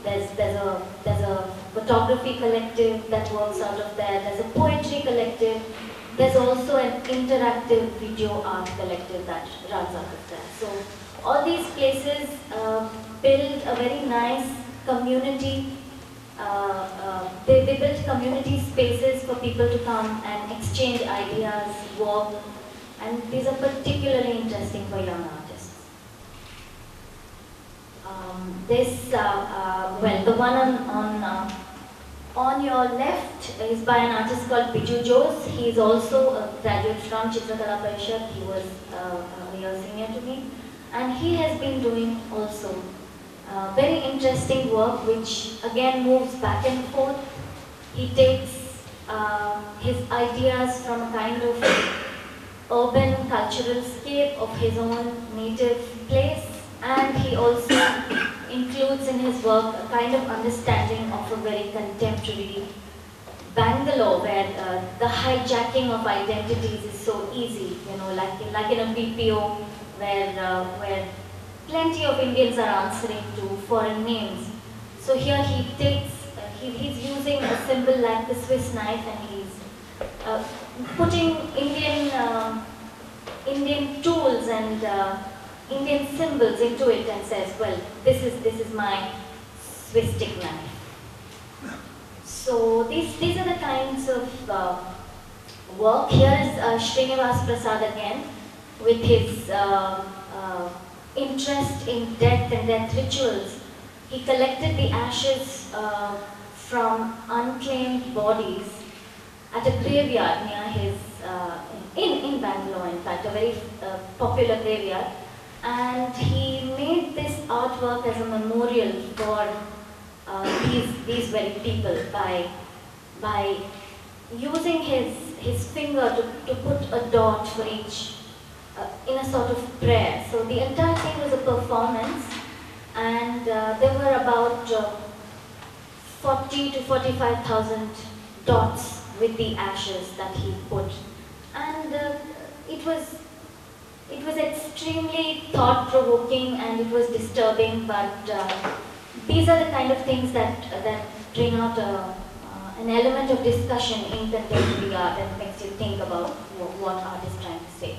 There's a photography collective that works out of there. There's a poetry collective. There's also an interactive video art collective that runs out of there. So all these places build a very nice community. They build community spaces for people to come and exchange ideas, work, and these are particularly interesting for young artists. Well, the one on your left is by an artist called Biju Jose. He is also a graduate from Chitrakala Parishad. He was a year senior to me. And he has been doing also very interesting work, which again moves back and forth. He takes his ideas from a kind of urban cultural scape of his own native place, and he also includes in his work a kind of understanding of a very contemporary Bangalore, where the hijacking of identities is so easy, you know, like in a BPO, where plenty of Indians are answering to foreign names. So here he takes, he's using a symbol like the Swiss knife, and he's putting Indian tools and Indian symbols into it and says, well, this is my Swiss stick knife. So these are the kinds of work. Here is Srinivas Prasad again, with his interest in death and death rituals. He collected the ashes from unclaimed bodies at a graveyard near his, in Bangalore, in fact, a very popular graveyard. And he made this artwork as a memorial for these very people by using his finger to put a dot for each in a sort of prayer. So the entire thing was a performance, and there were about 40 to 45,000 dots with the ashes that he put, and it was extremely thought-provoking and it was disturbing. But these are the kind of things that bring out an element of discussion in contemporary art and makes you think about what art is trying to say.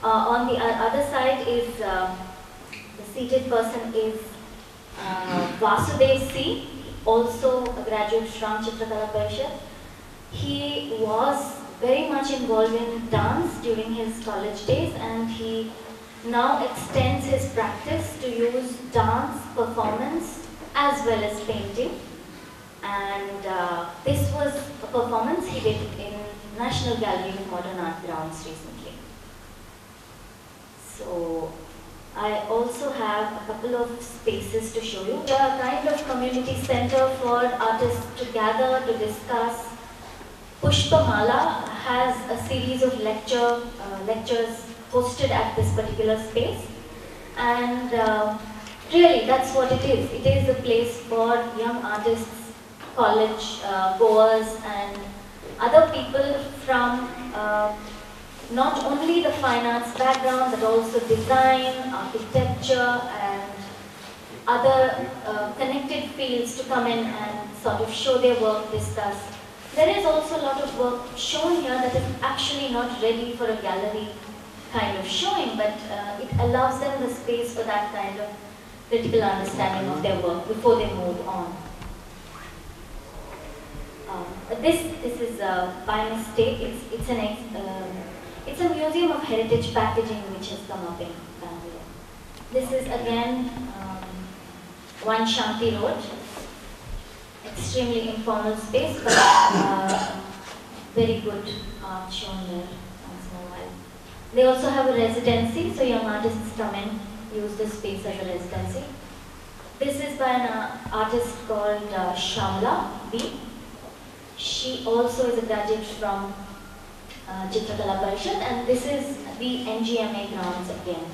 On the other side is the seated person is Vasudev C, also a graduate from Chitrakala Parishad. He was very much involved in dance during his college days, and he now extends his practice to use dance, performance, as well as painting. And this was a performance he did in National Gallery of Modern Art grounds recently. So I also have a couple of spaces to show you. We are a kind of community center for artists to gather, to discuss. Pushpamala has a series of lectures hosted at this particular space, and really that's what it is. It is a place for young artists, college goers, and other people from not only the fine arts background, but also design, architecture, and other connected fields to come in and sort of show their work, discuss. There is also a lot of work shown here that is actually not ready for a gallery kind of showing, but it allows them the space for that kind of critical understanding of their work before they move on. This is by mistake. It's a museum of heritage packaging which has come up in Bangalore. This is again 1 Shanti Road. Extremely informal space, but very good art shown there once in a while. They also have a residency, so young artists come in, use this space as a residency. This is by an artist called Shamla B. She also is a graduate from Chitrakala Parishad, and this is the NGMA grounds again,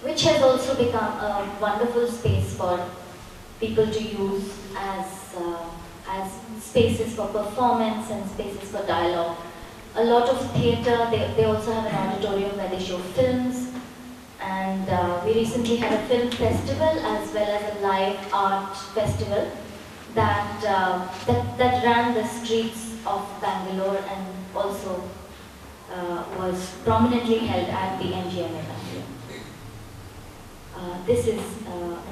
which has also become a wonderful space for people to use as spaces for performance and spaces for dialogue. A lot of theatre, they also have an auditorium where they show films, And we recently had a film festival as well as a live art festival that ran the streets of Bangalore and also was prominently held at the MGM Bangalore. This is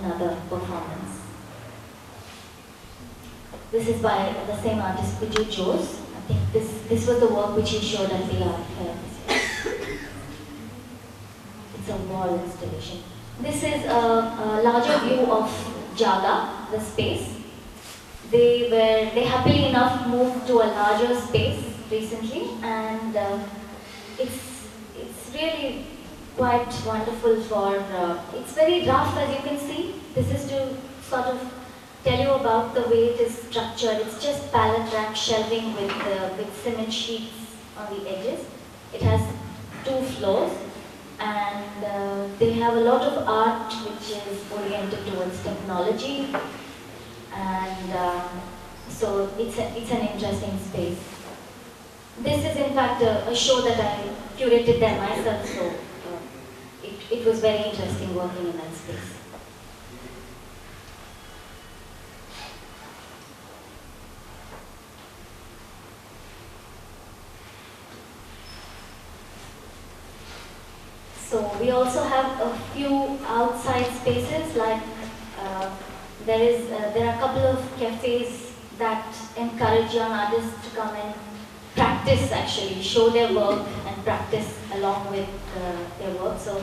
another performance. This is by the same artist, Biju Jose. I think this was the work which he showed at the art fair this year. It's a wall installation. This is a larger view of Jaga, the space. They happily enough moved to a larger space recently, and it's really quite wonderful for. It's very rough, as you can see. This is to sort of tell you about the way it is structured. It's just pallet rack shelving with cement sheets on the edges. It has 2 floors, and they have a lot of art which is oriented towards technology, and so it's an interesting space. This is in fact a show that I curated there myself, so it was very interesting working in that space. So we also have a few outside spaces, like there are a couple of cafes that encourage young artists to come and practice, actually show their work and practice along with their work. So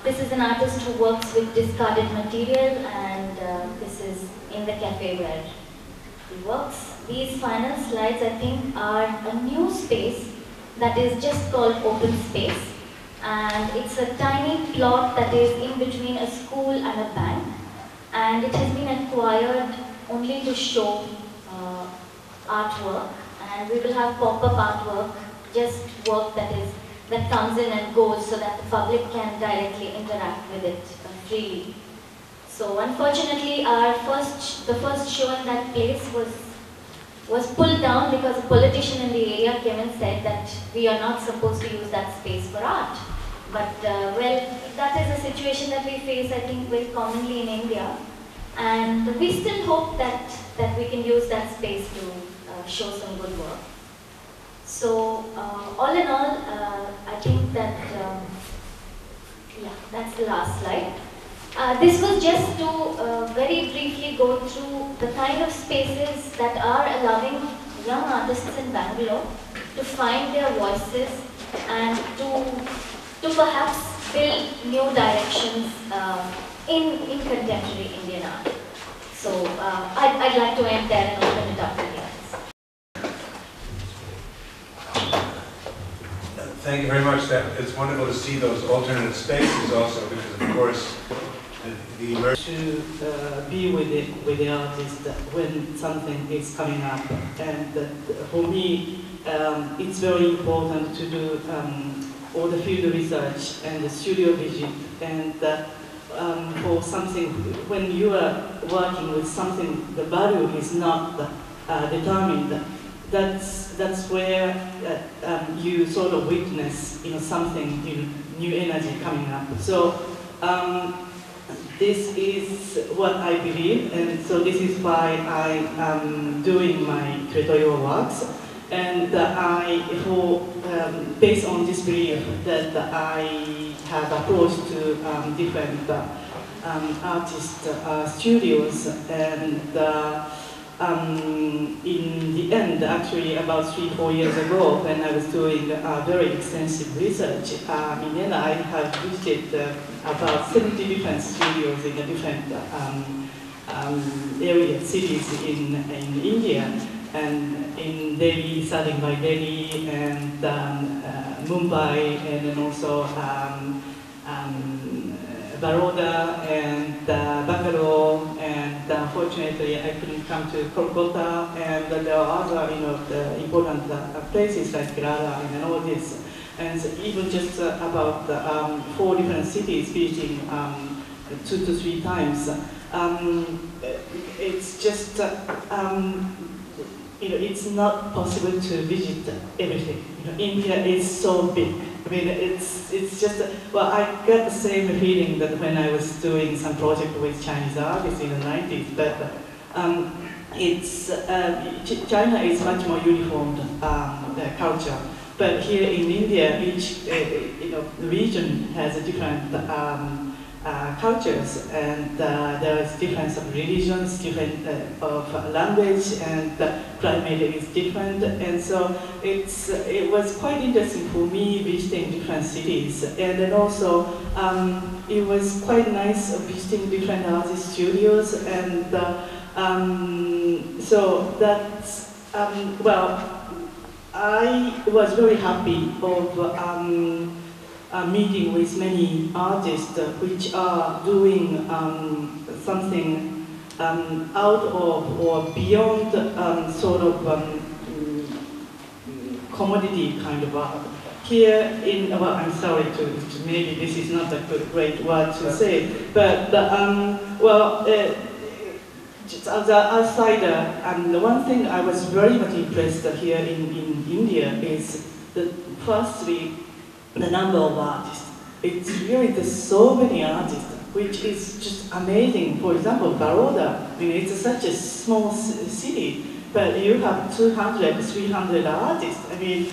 this is an artist who works with discarded material, and this is in the cafe where he works. These final slides, I think, are a new space that is just called Open Space. And it's a tiny plot that is in between a school and a bank, and it has been acquired only to show artwork, and we will have pop-up artwork, just work that comes in and goes so that the public can directly interact with it freely. So unfortunately, the first show in that place was pulled down because a politician in the area came and said that we are not supposed to use that space for art. But well, that is a situation that we face, I think, very commonly in India. And we still hope that we can use that space to show some good work. So all in all, I think that, yeah, that's the last slide. This was just to very briefly go through the kind of spaces that are allowing young artists in Bangalore to find their voices and to perhaps build new directions in contemporary Indian art. So I'd like to end there and open it up to the audience. Thank you very much. It's wonderful to see those alternate spaces also, because of course the to be with the artist when something is coming up, and for me it's very important to do all the field research and the studio visit, and for something, when you are working with something, the value is not determined. That's where you sort of witness, something, new energy coming up. So this is what I believe, and so this is why I am doing my curatorial works. And based on this belief that I have approached to different artist studios, and in the end, actually about 3-4 years ago, when I was doing very extensive research, in the end I have visited about 70 different studios in the different areas, cities in India. And in Delhi, starting by Delhi, and Mumbai, and then also Baroda and Bangalore, and unfortunately I couldn't come to Kolkata, and there are other the important places like Kerala and all this. And so even just about 4 different cities visiting 2 to 3 times, it's just it's not possible to visit everything. India is so big, I mean, it's just, well, I got the same feeling that when I was doing some project with Chinese artists in the 90s, but China is much more uniform culture. But here in India, each region has a different cultures, and there is difference of religions, different of language, and the climate is different. And so it was quite interesting for me visiting different cities, and then also it was quite nice visiting different artist studios, and so that's well. I was very happy of meeting with many artists which are doing something out of or beyond sort of commodity kind of art. Here in, well, I'm sorry to maybe this is not a great word to say, but just as an outsider, the one thing I was very much impressed here in India is that firstly, the number of artists. It's really, there's so many artists, which is just amazing. For example, Baroda, I mean, it's such a small city, but you have 200, 300 artists. I mean,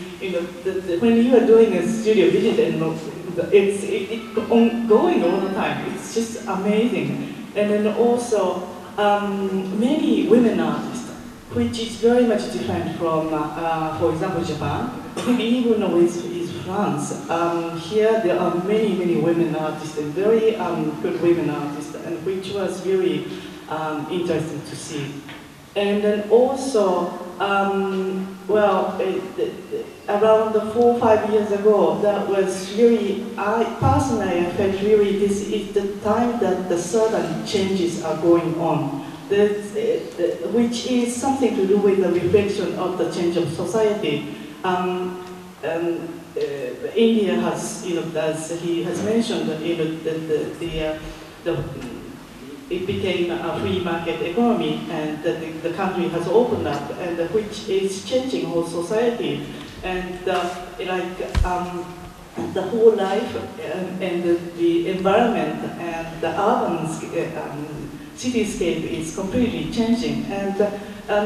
when you are doing a studio visit, and it's ongoing all the time. It's just amazing. And then also, many women artists, which is very much different from, for example, Japan, even with France. Here there are many, many women artists, and very good women artists, and which was really interesting to see. And then also, around 4 or 5 years ago, that was really, I personally felt really this is the time that the certain changes are going on, which is something to do with the reflection of the change of society. India has, as he has mentioned, it became a free market economy, and the country has opened up, and which is changing whole society, and the whole life and the environment and the urban cityscape is completely changing, and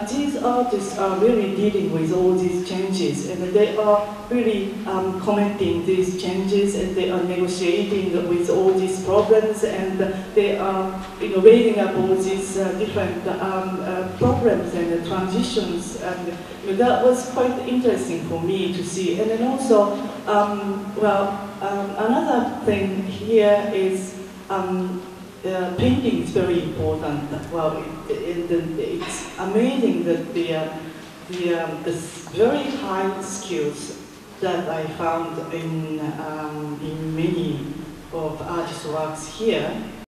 these artists are really dealing with all these changes, and they are really commenting these changes, and they are negotiating with all these problems, and they are raising up all these different problems and transitions, and that was quite interesting for me to see. And then also, another thing here is painting is very important. Well, it's amazing that the very high skills that I found in many of artists' works here